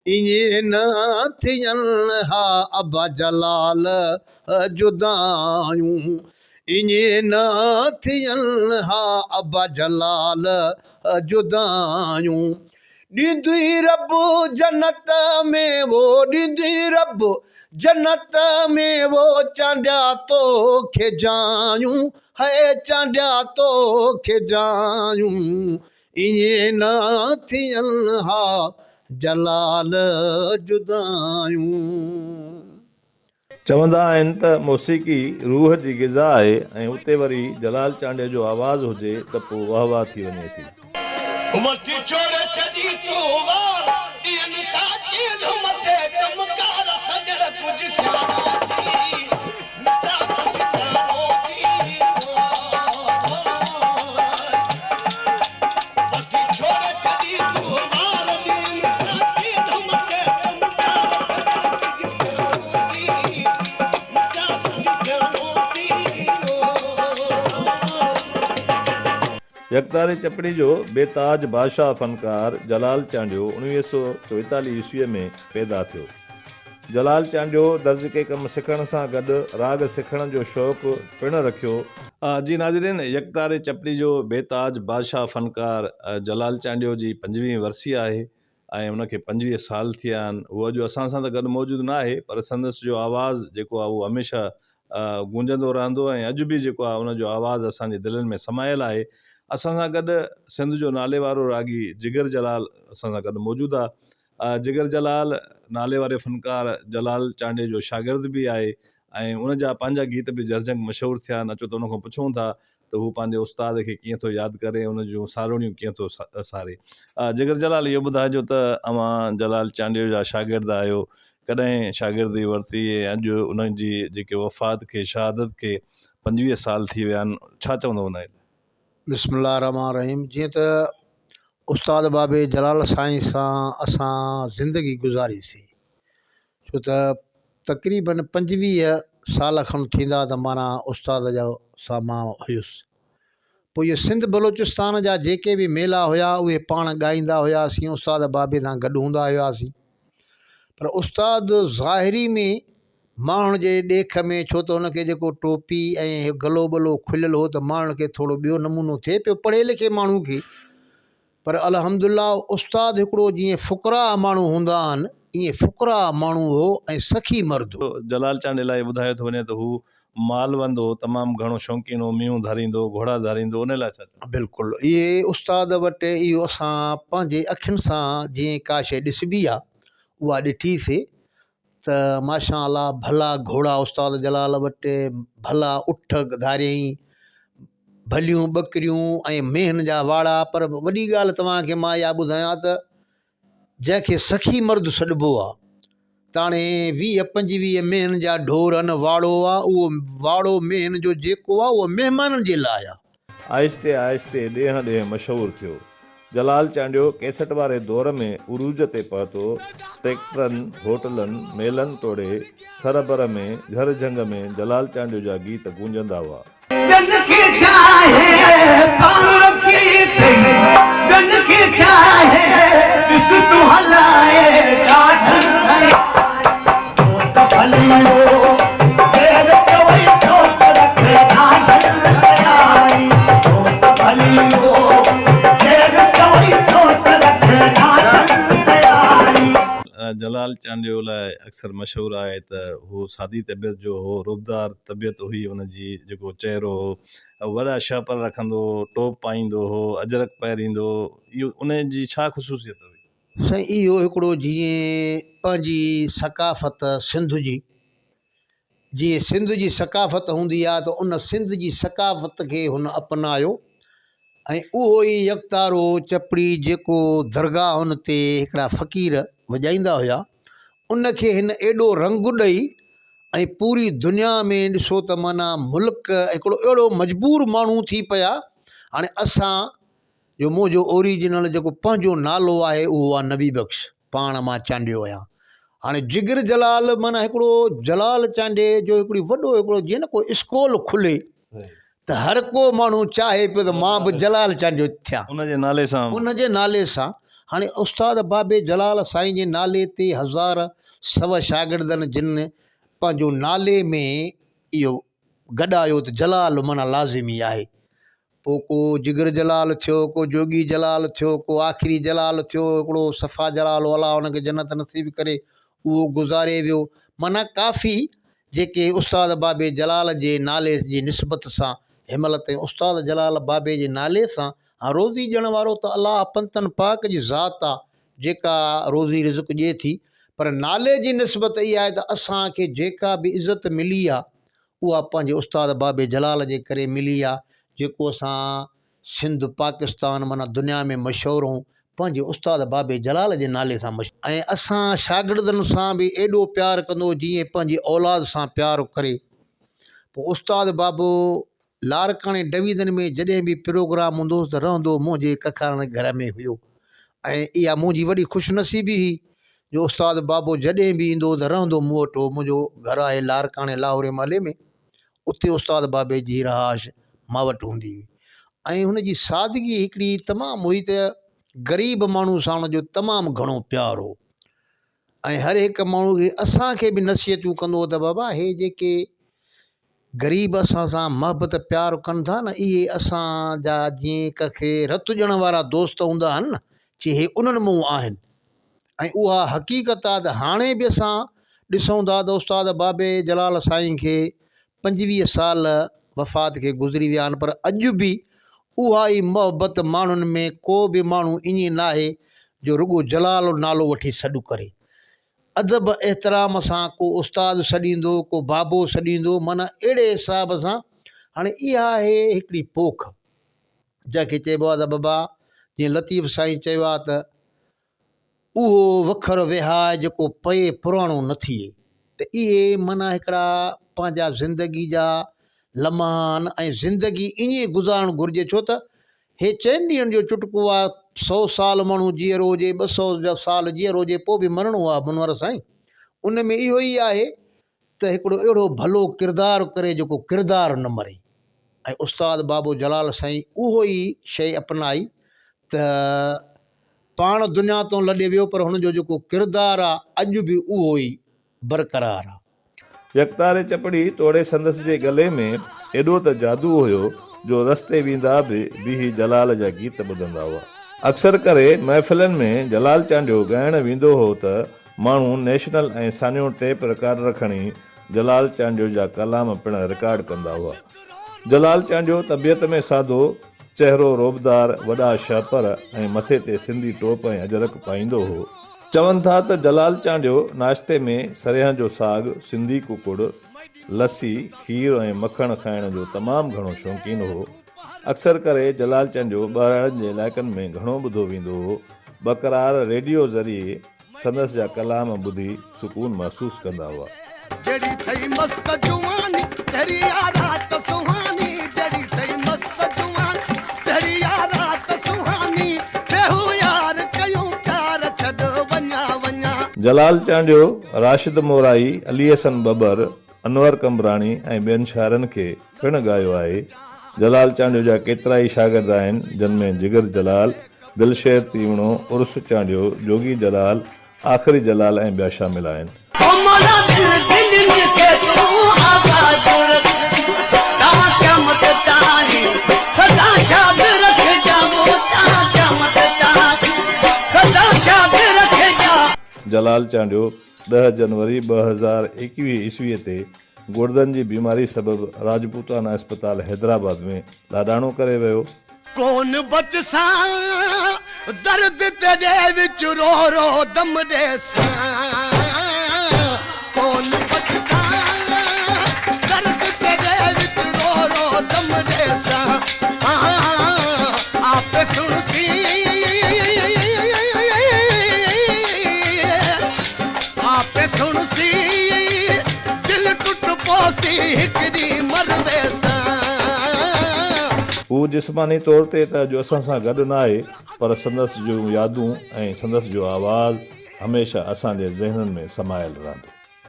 इएं न थियनि हा अबा जलाल जुदायूं, इएं न थियनि हा अबा जलाल जुदायूं। ॾींदुई रब जन्नत में वो, ॾींदुई रब जन्नत में वो, चांडिया तोखे जायूं, है चांडिया तोखे जायूं। इएं न थियनि हा जलाल जुदायूं। चवंदा आहिनि त मौसीक़ी रूह जी ग़िज़ा आहे ऐं उते वरी जलाल चांडे जो आवाज़ हुजे त पोइ वाह वाह थी वञे थी। यकतारे चपड़ी जो बेताज बादशाह फनकार जलाल चांडियो 1944 ईस्वीअ में पैदा थियो। जलाल चांडियो दर्ज के कम सिखण सां गॾु राग सिखण जो शौक़ु पिणु रखियो। जी नाज़रीन, यकतारे चपड़ी जो बेताज बादशाह फनकार जलाल चांडियो जी 25वीं वरसी आहे ऐं उनखे 25 साल थिया आहिनि। उहो अॼु असां सां त गॾु मौजूदु न आहे, पर संदसि जो आवाज़ जेको आहे उहो हमेशह गूंजंदो रहंदो ऐं अॼु बि जेको आहे उनजो आवाज़ असांजे दिलनि में समायल आहे। असां सां गॾु सिंध जो नाले वारो रागी जिगर जलाल असां सां गॾु मौजूदु आहे। जिगर जलाल नाले वारे फनकार जलाल चांडे जो शागिर्द बि आहे ऐं उनजा पंहिंजा गीत बि जर्जंग मशहूरु थिया आहिनि। अचो त उन खां पुछूं था त हू पंहिंजे उस्ताद खे कीअं थो यादि करे, उन जूं सारोणियूं कीअं थो सारे। जिगर जलाल, इहो ॿुधाइजो त अव्हां जलाल चांडे जा शागिर्द आहियो, कॾहिं शागिर्दी वरिती ऐं अॼु उन्हनि जी जेके वफ़ात खे, शहादत खे 25 साल थी विया आहिनि, छा चवंदो उन? बिस्मिल्लाह रहमान रहीम। जीअं त उस्ताद बाबे जलाल साईं सां असां ज़िंदगी गुज़ारीसीं, छो त तक़रीबन 25 साल खनि थींदा त माना उस्ताद जो सां मां हुयुसि। पोइ इहे सिंध बलोचिस्तान जा जेके बि मेला हुआ उहे पाण ॻाईंदा हुआसीं, उस्ताद बाबे सां गॾु हूंदा हुआसीं। पर उस्ताद ज़ाहिरी में माण्हुनि जे ॾेख में, छो त हुनखे जेको टोपी ऐं गलो ॿलो खुलियल हो त माण्हुनि खे थोरो ॿियो नमूनो थिए पियो पढ़े लिखे माण्हू खे। पर अल्हम्दुलिल्लाह उस्ताद हिकिड़ो जीअं फ़ुक़रा माण्हू हूंदा आहिनि, ईअं फ़ुक़रा माण्हू हो ऐं सखी मर्द हो। जलाल चांडे लाइ ॿुधायो थो वञे त हू मालवंद हो, तमामु घणो शौक़ीन हो, मींहं धारींदो, घोड़ा धारींदो, उन लाइ छा? बिल्कुलु, इहे उस्ताद वटि इहो असां पंहिंजे अखियुनि सां जीअं का शइ ॾिसबी आहे उहा ॾिठीसीं त माशा अल्लाह भला घोड़ा उस्ताद जलाल वटि, भला उठ धारियईं, भलियूं ॿकरियूं ऐं मेहन जा वाड़ा। पर वॾी ॻाल्हि तव्हांखे मां इहा ॿुधायां त जंहिंखे सखी मर्द सॾिबो आहे, ताणे 20-25 मेहन जा ढोर आहिनि, वाड़ो आहे, उहो वाड़ो मेहन जो जेको आहे उहो महिमाननि जे लाइ आहे। आहिस्ते आहिस्ते ॾेह ॾेह मशहूरु थियो। जलाल चांडियो कैसेट वारे दौर में उरूज ते पहुतो। ट्रैक्टरनि, होटलनि, मेलनि तोड़े थरबर में, घर जंग में जलाल चांडियो जा गीत गूंजंदा हुआ। जलाल चांडियो लाइ अक्सर मशहूरु आहे त हू सादी तबियत जो हो, रुबदार तबियत हुई हुनजी, जेको चहिरो हो, वॾा शहपर रखंदो हो, टोप पाईंदो हो, अजरक पाईंदो, इहो उन जी छा ख़ुशूसियत हुई? साईं, इहो हिकिड़ो जीअं पंहिंजी सकाफ़त सिंध जी, जीअं सिंध जी सकाफ़त हूंदी आहे त उन सिंध जी सकाफ़त खे हुन अपनायो ऐं उहो ई यकतारो चपड़ी जेको दरगाह हुन ते हिकिड़ा फ़क़ीर वॼाईंदा हुआ, उनखे हिन एॾो रंग ॾेई ऐं पूरी दुनिया में ॾिसो त माना मुल्क हिकिड़ो अहिड़ो मजबूर माण्हू थी पिया। हाणे असां जो मुंहिंजो ओरिजिनल जेको पंहिंजो नालो आहे उहो आहे नबी बख़्श, पाण मां चांडियो आहियां। हाणे जिगर जलाल माना हिकिड़ो जलाल चांडे जो हिकिड़ी वॾो हिकिड़ो जीअं न को स्कूल खुले त हर को माण्हू चाहे पियो त मां बि जलाल चांडियो थियां उनजे नाले सां। उनजे नाले सां हाणे उस्ताद बाबे जलाल साईं जे नाले ते हज़ार सव शागिर्दनि जिन पंहिंजो नाले में इहो गॾायो त जलाल माना लाज़िमी आहे। पोइ को जिगर जलाल थियो, को जोगी जलाल थियो, को आख़िरी जलाल थियो, हिकिड़ो सफ़ा जलाल अलाह हुनखे जन्नत नसीब करे उहो गुज़ारे वियो। माना काफ़ी जेके उस्ताद बाबे जलाल जे नाले जी निस्बत सां हिनमहिल ताईं उस्ताद जलाल बाबे जे नाले सां रोज़ी ॾियण वारो त अलाह पंतन पाक जी ज़ात आहे जेका रोज़ी रिज़्क़ ॾिए थी, पर नाले जी निस्बत इहा आहे त असांखे जेका बि इज़त मिली आहे उहा पंहिंजे उस्ताद बाबे जलाल जे करे मिली आहे, जेको असां सिंध पाकिस्तान माना दुनिया में मशहूरु हूं पंहिंजे उस्ताद बाबे जलाल जे नाले सां मशहूरु। ऐं असां शागिर्दनि सां बि एॾो प्यारु कंदो जीअं पंहिंजी औलाद सां प्यारु करे। पोइ उस्ताद बाबो लारकाणे डिवीज़न में जॾहिं बि प्रोग्राम हूंदो हुओ त रहंदो मुंहिंजे कखाणे घर में हुयो। ऐं इहा मुंहिंजी वॾी ख़ुशनसीबी हुई जो उस्ताद बाबो जॾहिं बि ईंदो त रहंदो मूं वटि। मुंहिंजो घरु आहे लारकाणे लाहौरे महले में, उते उस्ताद बाबे जी रहाश मां वटि हूंदी हुई। ऐं हुनजी सादगी हिकिड़ी तमामु हुई त ग़रीब माण्हू सां हुनजो तमामु घणो प्यारु हो। ऐं हर हिकु माण्हू खे असांखे बि नसीहतूं कंदो हो त बाबा हे जेके ग़रीब असां सां मोहबत प्यारु कनि था न, इहे असांजा जीअं कंहिंखे रतु ॾियण वारा दोस्त हूंदा आहिनि न, चए हे उन्हनि मां आहिनि। ऐं उहा हक़ीक़त आहे त हाणे बि असां ॾिसूं था त उस्ताद बाबे जलाल साईं खे 25 साल वफ़ात खे गुज़री विया आहिनि, पर अॼु बि उहा ई मोहबत माण्हुनि में को बि माण्हू ईअं न आहे जो रुॻो जलाल नालो वठी सॾु करे। अदब एहतराम सां को उस्ताद सॾींदो, को बाबो सॾींदो, माना अहिड़े हिसाब सां। हाणे इहा आहे हिकिड़ी पोख जंहिंखे चइबो आहे त बाबा जीअं लतीफ़ साईं चयो आहे त उहो वखर विहाए जेको पए पुराणो न थिए। त इहे माना हिकिड़ा पंहिंजा ज़िंदगी जा लम्हा ऐं ज़िंदगी ईअं गुज़ारणु घुरिजे, छो त हे 4 ॾींहंनि जो चुटको आहे। 100 साल माण्हू जीअरो हुजे, 200 साल जीअरो हुजे, पोइ बि मरणो आहे मुनवर साईं। उन में इहो ई आहे त हिकिड़ो अहिड़ो भलो किरदारु करे जेको किरदारु न मरे। ऐं उस्ताद बाबो जलाल साईं उहो ई शइ अपनाई त पाण दुनिया तो लॾे वियो, पर हुनजो जेको किरदारु आहे अॼु बि उहो ई बरक़रार आहे। यकतारे चपड़ी तोड़े संदसि जे गले में एॾो त जादू हुयो जो रस्ते वेंदा बि बीही जलाल जा गीत ॿुधंदा हुआ। अक्सर करे महफ़िलनि में जलाल चांडियो ॻाइणु वेंदो हो त माण्हू नेशनल ऐं सानियो टेप रिकॉर्डर खणी जलाल चांडियो जा कलाम पिणु रिकॉर्ड कंदा हुआ। जलाल चांडियो तबियत में सादो, चहिरो रोबदार, वॾा छापर ऐं मथे ते सिंधी टोप ऐं अजरक पाईंदो हो। चवनि था त जलाल चांडियो नाश्ते में सरिहं जो साग, सिंधी कुकुड़, लस्सी, खीर ऐं मखण खाइण जो तमामु घणो शौक़ीन हो। अक्सर करे जलाल चांडियो ॿाहिरनि जे इलाइक़नि में घणो ॿुधो वेंदो हो। बक़रार रेडियो ज़रिए संदसि जा कलाम ॿुधी सुकून महसूस कंदा हुआ। जड़ी थई मस्त जुवानी तेरी रात सुहानी, जड़ी थई मस्त जुवानी तेरी रात सुहानी, बेहू यार कयूं प्यार छॾो वञा वञा। जलाल चांडियो राशिद मोराई, अली हसन बबर, अनवर कमराणी ऐं ॿियनि शाइरनि खे पिणु ॻायो आहे। जलाल चांडियो जा केतिरा ई शागिर्द आहिनि, जिन में जिगर जलाल, दिलशेर तीवणो, उर्स चांडियो, जोगी जलाल, आख़िरी जलाल ऐं ॿिया शामिल आहिनि। जलाल चांडियो 10 जनवरी 2021 ईस्वीअ ते गुर्दनि जी बीमारी सबबु राजपूताना अस्पताल हैदराबाद में लाडाणो करे वियो। कौन बचसा दर्द तेरे विच रो रो दम दे सा, कौन बचसा दर्द तेरे विच रो रो दम दे सा, आप सुनती आप सुनती दिल टुट पोसी हिकड़ी मरदे सा। हू जिस्मानी तौर ते त जो असां सां गॾु न आहे, पर संदसि जूं यादूं ऐं संदसि जो आवाज़ु हमेशह असांजे ज़हननि में समायल रहंदो।